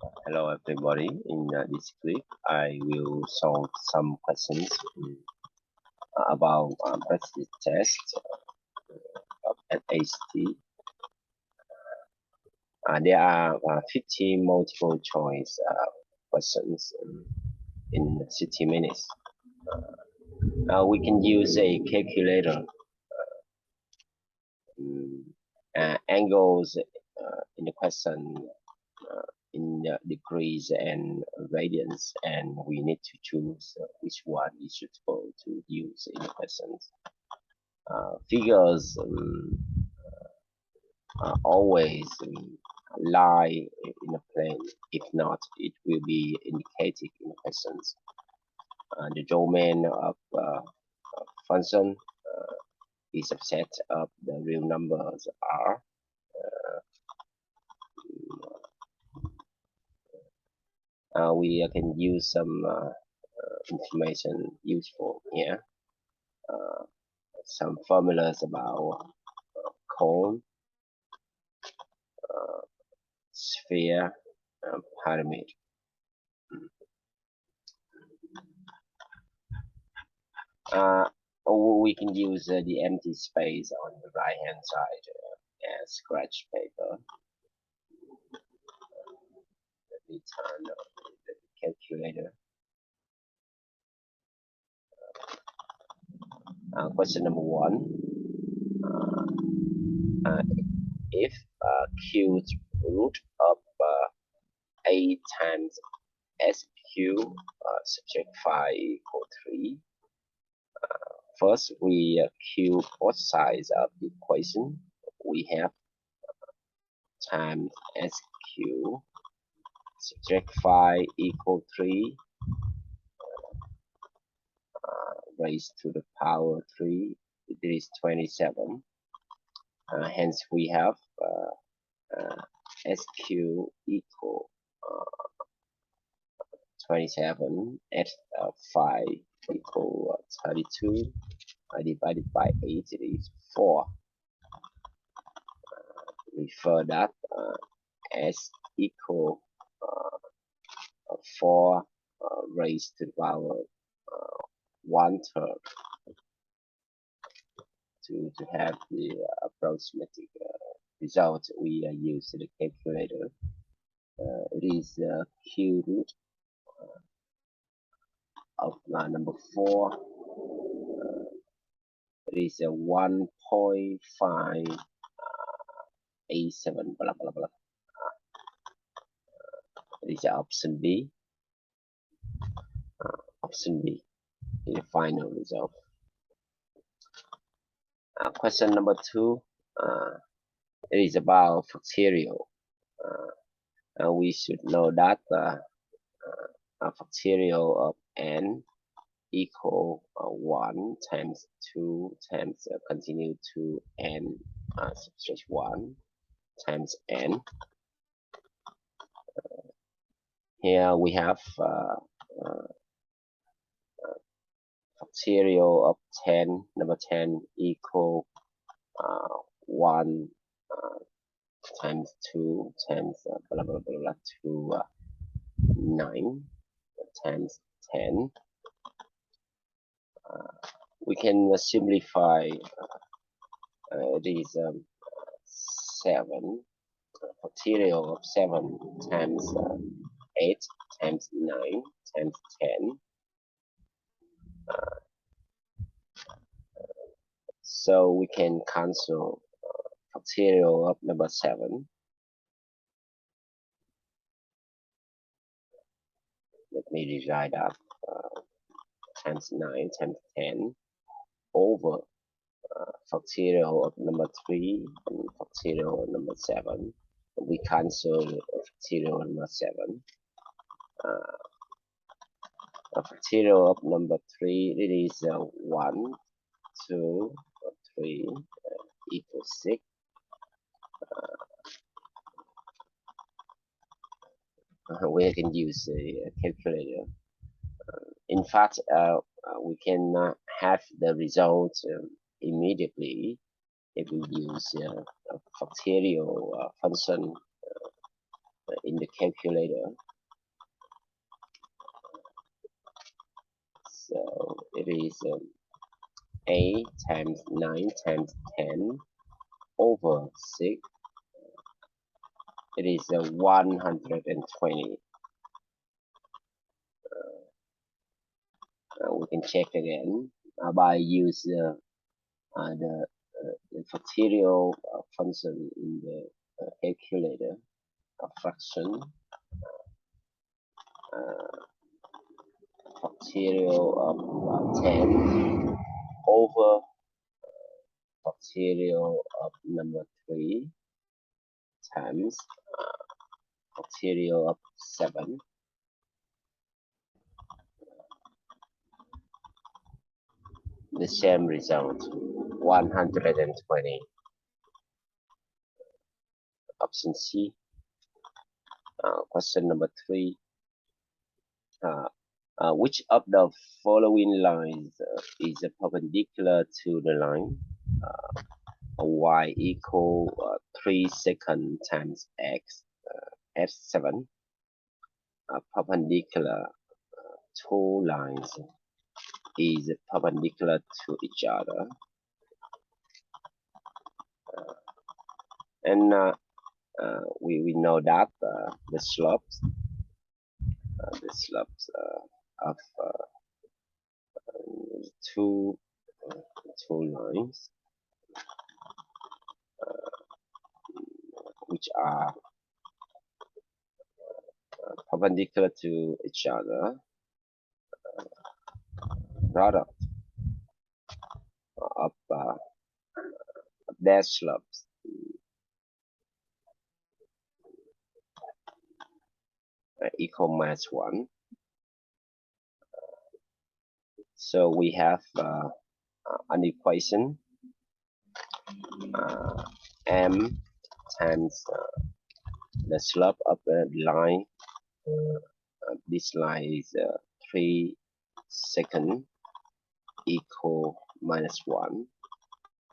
Hello everybody. In this clip, I will solve some questions about practice test at HT. There are 50 multiple choice questions in 60 minutes. We can use a calculator. Angles in the question in degrees and radians, and we need to choose which one is suitable to use in the questions. Figures always lie in a plane. If not, it will be indicated in the questions. The domain of function is a set of the real numbers R. We can use some information useful here. Some formulas about cone, sphere, pyramid. Or we can use the empty space on the right hand side as scratch paper. Let me turn on the calculator. Question number 1. If cubed root of a times sq subject phi equal 3. First, we cube both sides of the equation. We have times sq subject phi equal 3 raised to the power 3. It is 27. Hence, we have sq equal 27 at phi equal 32 divided by 8, it is 4. Refer that s equal 4 raised to the power 1/3 to have the approximate result. We use the calculator. It is cube root of number 4. It is 1.587 blah blah blah. It is option B. Option B is the final result. Question number 2. It is about factorial. We should know that factorial of n equal 1 times 2 times continue to n subtract 1 times n. Here we have factorial of 10, number 10 equal 1 times 2 times blah blah blah, blah to 9 times 10. We can simplify these 7 factorial of 7 times 8 times 9 times 10. So we can cancel factorial of number 7. Let me rewrite that times 9 times 10 over factorial of number 3 and factorial of number 7. We cancel factorial of number 7. Factorial of number 3, it is 1, 2, 3 equals 6. We can use a calculator. In fact, we can have the result immediately if we use a factorial function in the calculator. So it is 8 times 9 times 10 over 6. It is 120. We can check again by use the factorial function in the calculator. A fraction factorial of 10 over factorial of number 3 times factorial of 7. The same result, 120. Option C. Question number 3. Which of the following lines is perpendicular to the line y equal 3 seconds times x f7? Perpendicular two lines is perpendicular to each other, and we know that the slopes of two lines which are perpendicular to each other, product of their slopes equal -1. So we have an equation m times the slope of the line. This line is 3 seconds equal -1,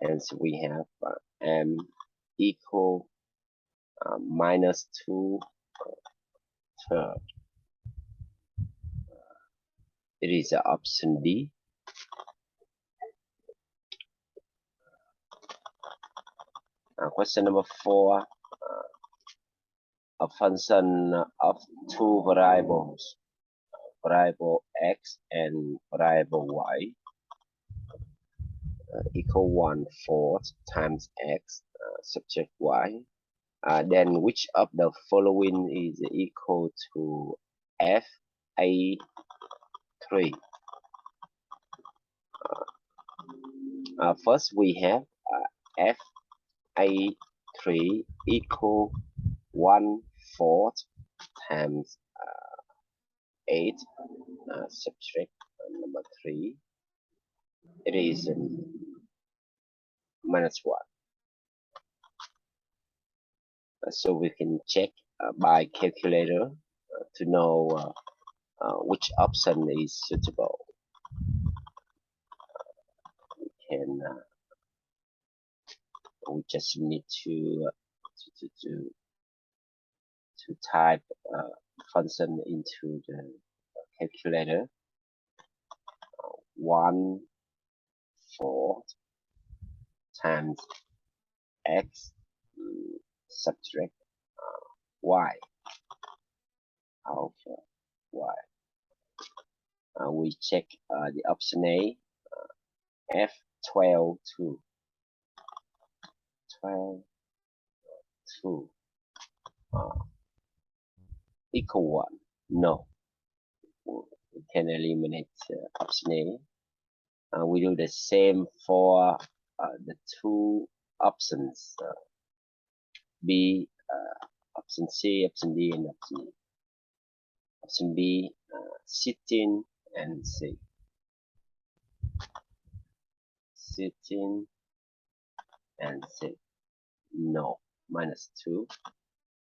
hence we have m equal -2 third. It is option D. Question number 4. A function of two variables, variable x and variable y, equal 1/4 times x subject y. Then which of the following is equal to fa3? First we have fa3 equal 1/4 times 8 subtract number 3. It is -1. So we can check by calculator to know which option is suitable. We just need to type function into the calculator. 1/4 times x subtract y. Okay, y. We check the option A, f12 equal 1. No, we can eliminate option A. We do the same for the two options B, option C, option D, and option E. Option B, 16 and C. 16 and C. No, -2.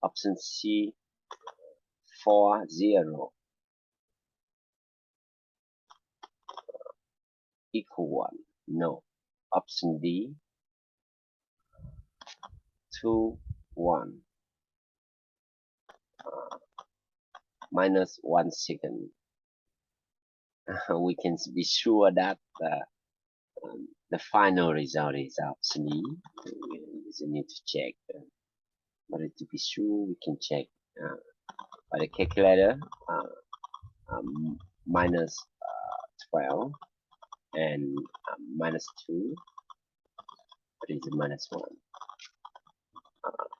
Option C, 40 equal 1. No. Option D, 2, 1. minus 1 second. We can be sure that the final result is option E. We need to check, but to be sure, we can check by the calculator. Minus 12 and minus 2, that is minus 1.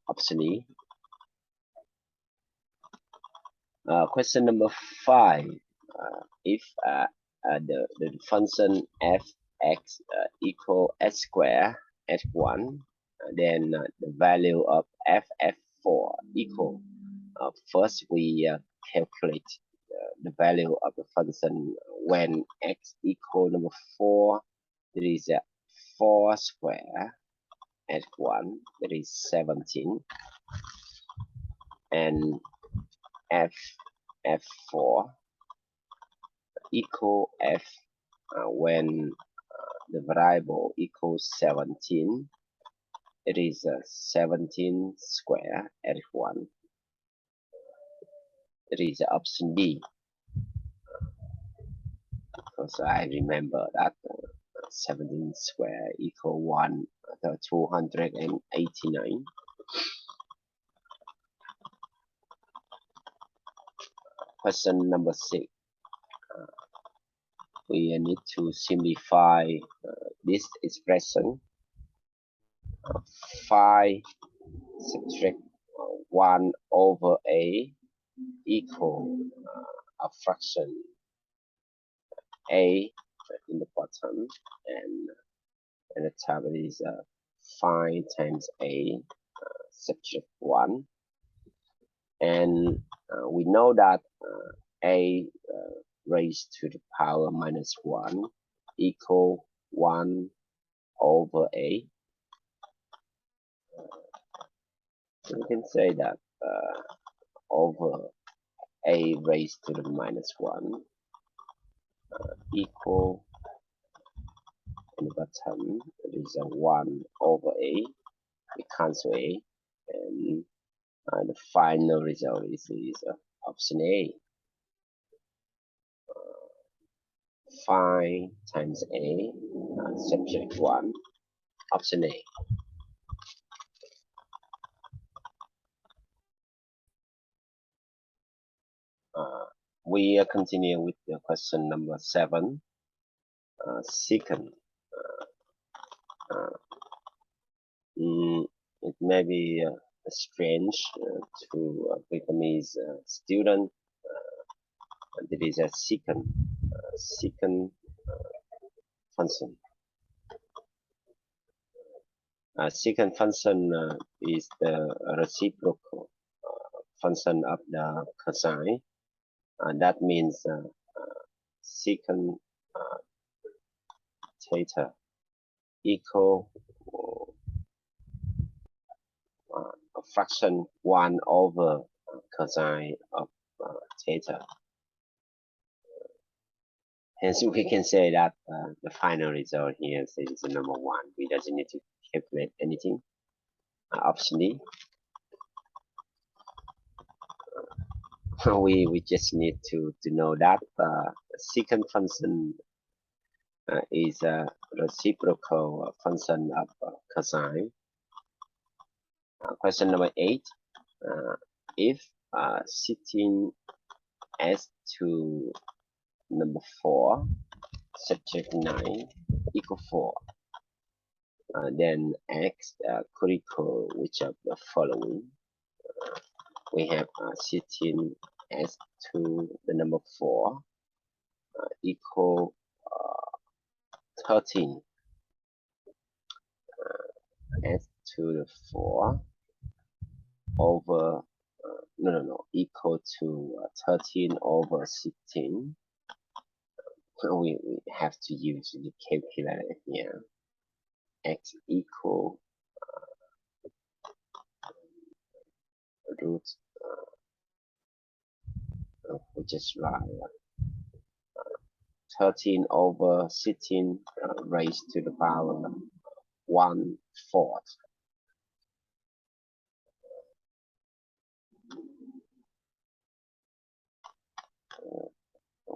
Option E. Question number 5. If the function f(x) equal s square at 1, then the value of f(4) equal. First, we calculate the value of the function when x equal number 4. There is 4 square at 1, that is 17, and f(4) equal f when the variable equals 17. It is 17 square at 1. It is option D, because I remember that 17 square equal 289. Question number 6. We need to simplify this expression. 5 subtract 1 over a equal a fraction a in the bottom, and the top is 5 times a subtract 1, and we know that a raised to the power minus 1 equal 1 over a. So we can say that over a raised to the minus 1 equal, in the bottom it is 1 over a. We cancel a, and the final result is option A. 5 times a subtract 1, option A. We continue with the question number 7. Second, it may be strange to a Vietnamese student. There is a second function. Second function is the reciprocal function of the cosine. That means secant theta equal a fraction 1 over cosine of theta. Hence, we can say that the final result here is number 1. We doesn't need to calculate anything. Option D. We just need to know that secant function is a reciprocal function of cosine. Question number 8. If setting s to number 4 subtract 9 equal 4, then x could equal which of the following? We have setting s to the number 4 equal 13. S to the 4 over equal to 13 over 16. We have to use the calculator here. X equal root, we just write 13 over 16 raised to the power 1/4.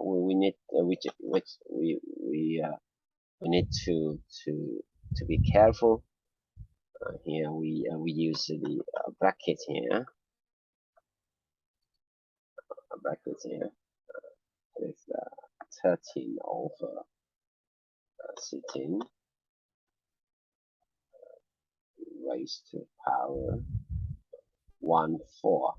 we need which we need to be careful. Here we use the bracket here, with 13 over 16 raised to power 1/4,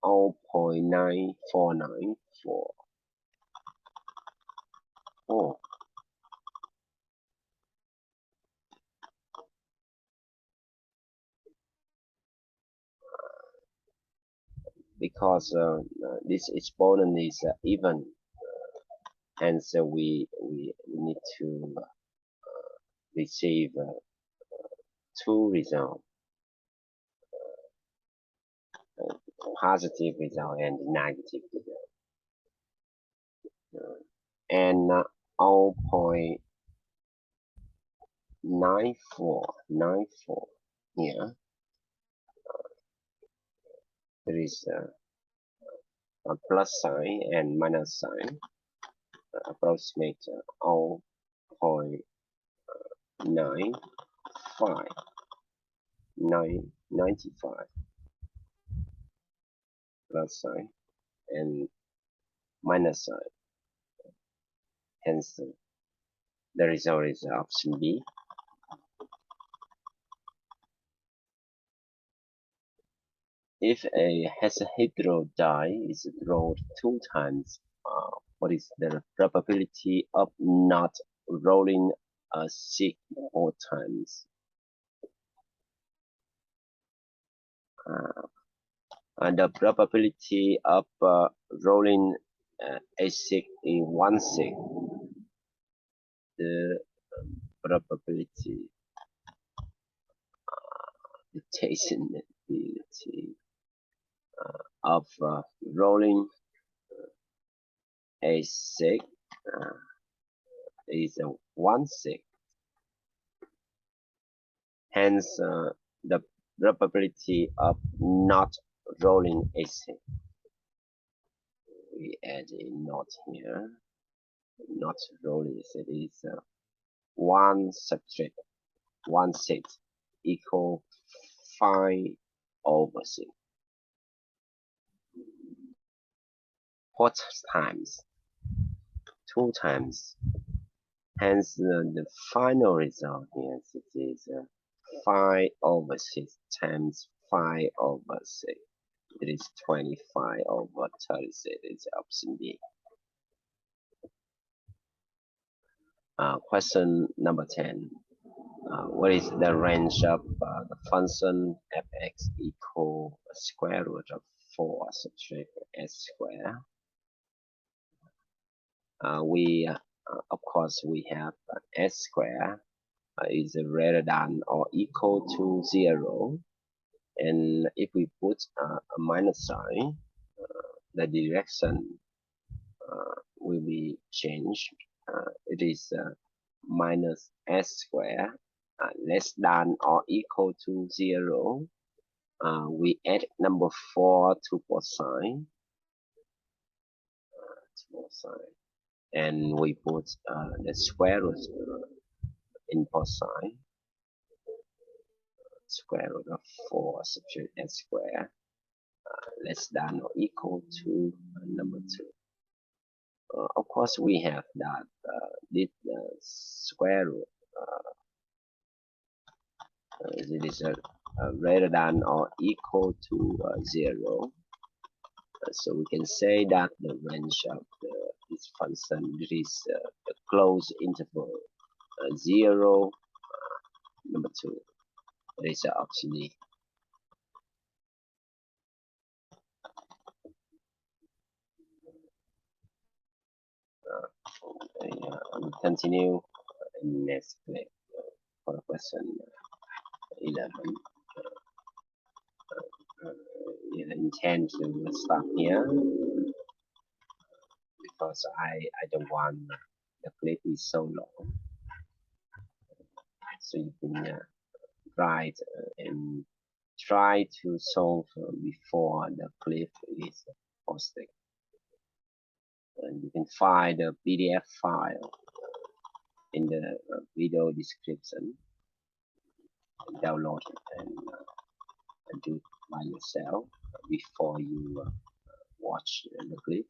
0.94944. Because this exponent is even, hence we need to receive two results, positive result and negative result. And 0.9494 here, there is a plus sign and minus sign, approximate 0.95995 plus sign and minus sign. Hence, the result is option B. If a hexahedral die is rolled 2 times, what is the probability of not rolling a 6 more times? And the probability of rolling a 6 in 1 6, the probability of rolling a 6 is 1 6. Hence, the probability of not rolling a 6. We add a note here. Not rolling, it is 1 subtract 1 6 equal 5/6. What times? 2 times. Hence, the final result here is 5/6 times 5/6. It is 25/36. It's option D. Question number 10. What is the range of the function fx equal square root of 4 subtract s square? Of course, we have s square is greater than or equal to 0, and if we put a minus sign, the direction will be changed. It is minus s square less than or equal to 0. We add number 4 to both sides, and we put the square root in both sides. Square root of 4 subtract s square less than or equal to number 2. Of course, we have that this square root it is greater than or equal to 0. So we can say that the range of this function is the closed interval 0, number 2. That is option D. We continue next clip for question 11. I intend to stop here because I don't want the clip is so long, so you can write and try to solve before the clip is posted. And you can find the PDF file in the video description. Download it and do it by yourself before you watch the clip.